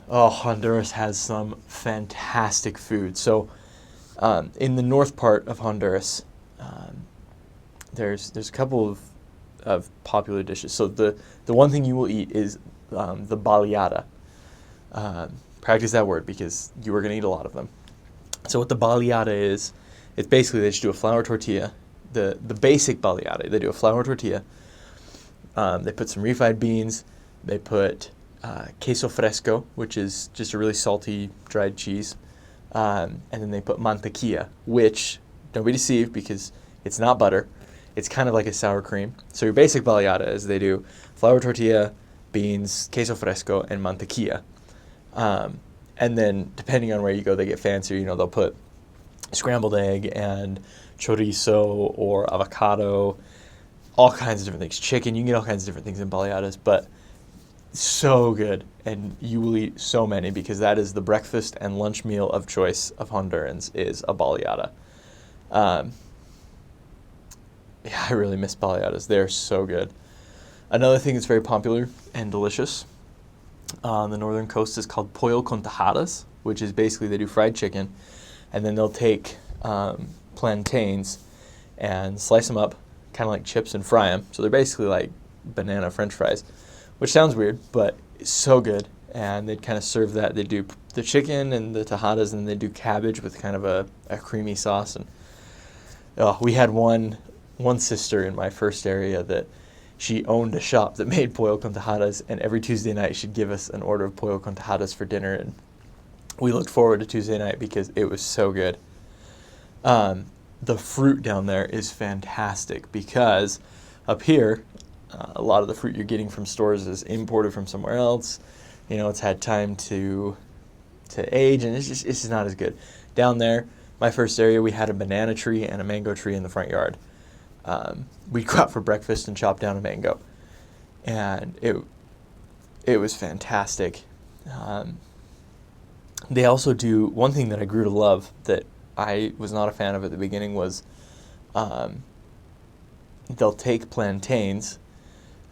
Oh, Honduras has some fantastic food. So, in the north part of Honduras, um, there's a couple of popular dishes. So the one thing you will eat is the baleada. Practice that word because you are going to eat a lot of them. So what the baleada is, it's basically they just do a flour tortilla. The basic baleada, they do a flour tortilla. They put some refried beans. They put queso fresco, which is just a really salty dried cheese. And then they put mantequilla, which, don't be deceived because it's not butter. It's kind of like a sour cream. So your basic baleada is they do flour tortilla, beans, queso fresco, and mantequilla. And then depending on where you go, they get fancier. You know, they'll put scrambled egg and chorizo or avocado, all kinds of different things. Chicken, you can get all kinds of different things in baleadas, but so good. And you will eat so many because that is the breakfast and lunch meal of choice of Hondurans is a baleada. Um, yeah, I really miss baleadas. They're so good. Another thing that's very popular and delicious on the northern coast is called pollo con tajadas, which is basically they do fried chicken, and then they'll take plantains and slice them up, kind of like chips, and fry them. So they're basically like banana French fries, which sounds weird, but it's so good. And they'd kind of serve that. They do the chicken and the tajadas, and they do cabbage with kind of a creamy sauce. And we had one sister in my first area that she owned a shop that made pollo con tajadas, and every Tuesday night she'd give us an order of pollo con tajadas for dinner, and we looked forward to Tuesday night because it was so good. The fruit down there is fantastic because up here, a lot of the fruit you're getting from stores is imported from somewhere else. You know, it's had time to age, and it's just not as good. Down there, my first area, we had a banana tree and a mango tree in the front yard. We'd go out for breakfast and chop down a mango, and it was fantastic. They also do one thing that I grew to love that I was not a fan of at the beginning was they'll take plantains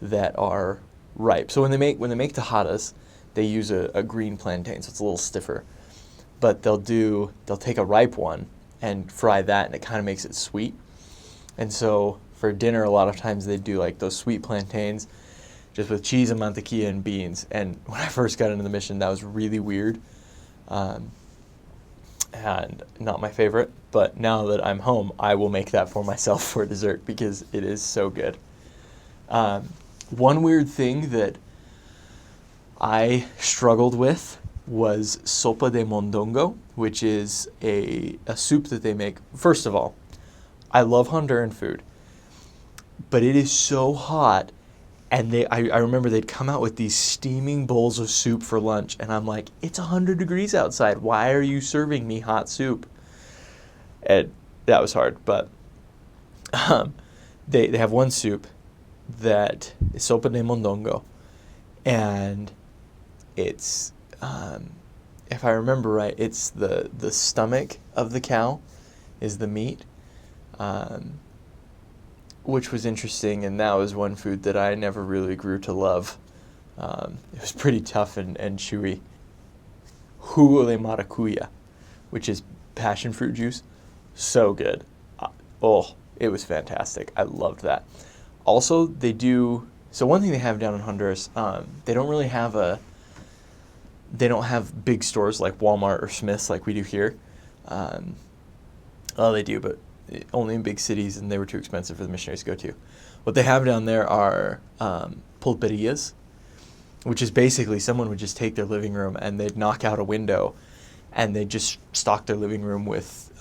that are ripe. So when they make tajadas, they use a green plantain, so it's a little stiffer. But they'll take a ripe one and fry that, and it kind of makes it sweet. And so for dinner, a lot of times they do like those sweet plantains, just with cheese and mantequilla and beans. And when I first got into the mission, that was really weird, and not my favorite. But now that I'm home, I will make that for myself for dessert because it is so good. One weird thing that I struggled with was Sopa De Mondongo, which is a soup that they make. First of all, I love Honduran food, but it is so hot, and I remember they'd come out with these steaming bowls of soup for lunch, and I'm like, it's 100 degrees outside. Why are you serving me hot soup? And that was hard, but they have one soup that is Sopa de Mondongo, and it's, if I remember right, it's the stomach of the cow is the meat, which was interesting, and that was one food that I never really grew to love. It was pretty tough and chewy. Jugo de maracuya, which is passion fruit juice, so good. It was fantastic. I loved that. Also, so one thing they have down in Honduras, they don't have big stores like Walmart or Smith's like we do here. They do, but only in big cities, and they were too expensive for the missionaries to go to. What they have down there are pulperias, which is basically someone would just take their living room and they'd knock out a window, and they'd just stock their living room with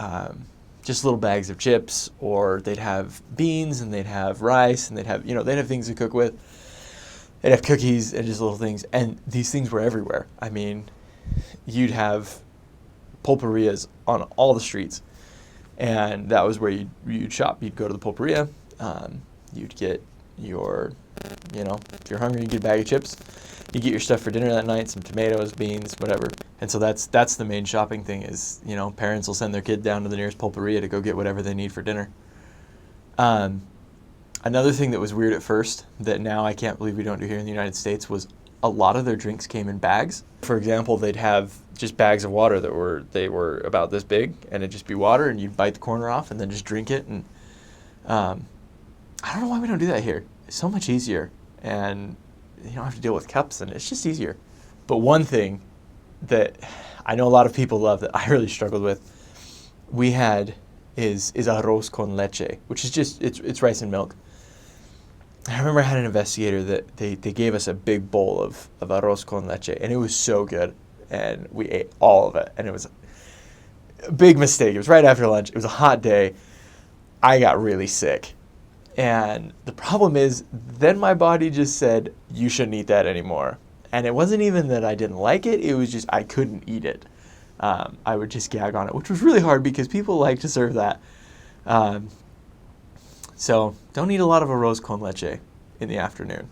just little bags of chips, or they'd have beans, and they'd have rice, and they'd have things to cook with. They'd have cookies and just little things, and these things were everywhere. I mean, you'd have pulperias on all the streets, and that was where you'd shop. You'd go to the pulperia, you'd get your, if you're hungry, you get a bag of chips. You get your stuff for dinner that night, some tomatoes, beans, whatever. And so that's the main shopping thing is, parents will send their kid down to the nearest pulperia to go get whatever they need for dinner. Another thing that was weird at first that now I can't believe we don't do here in the United States was a lot of their drinks came in bags. For example, they'd have just bags of water they were about this big, and it'd just be water, and you'd bite the corner off and then just drink it. And I don't know why we don't do that here. It's so much easier, and you don't have to deal with cups, and it's just easier. But one thing that I know a lot of people love that I really struggled with, we had is Arroz Con Leche, which is just, it's rice and milk. I remember I had an investigator that they gave us a big bowl of Arroz Con Leche, and it was so good, and we ate all of it, and it was a big mistake. It was right after lunch. It was a hot day. I got really sick, and the problem is then my body just said, you shouldn't eat that anymore. And it wasn't even that I didn't like it, it was just I couldn't eat it. I would just gag on it, which was really hard because people like to serve that. So don't eat a lot of arroz con leche in the afternoon.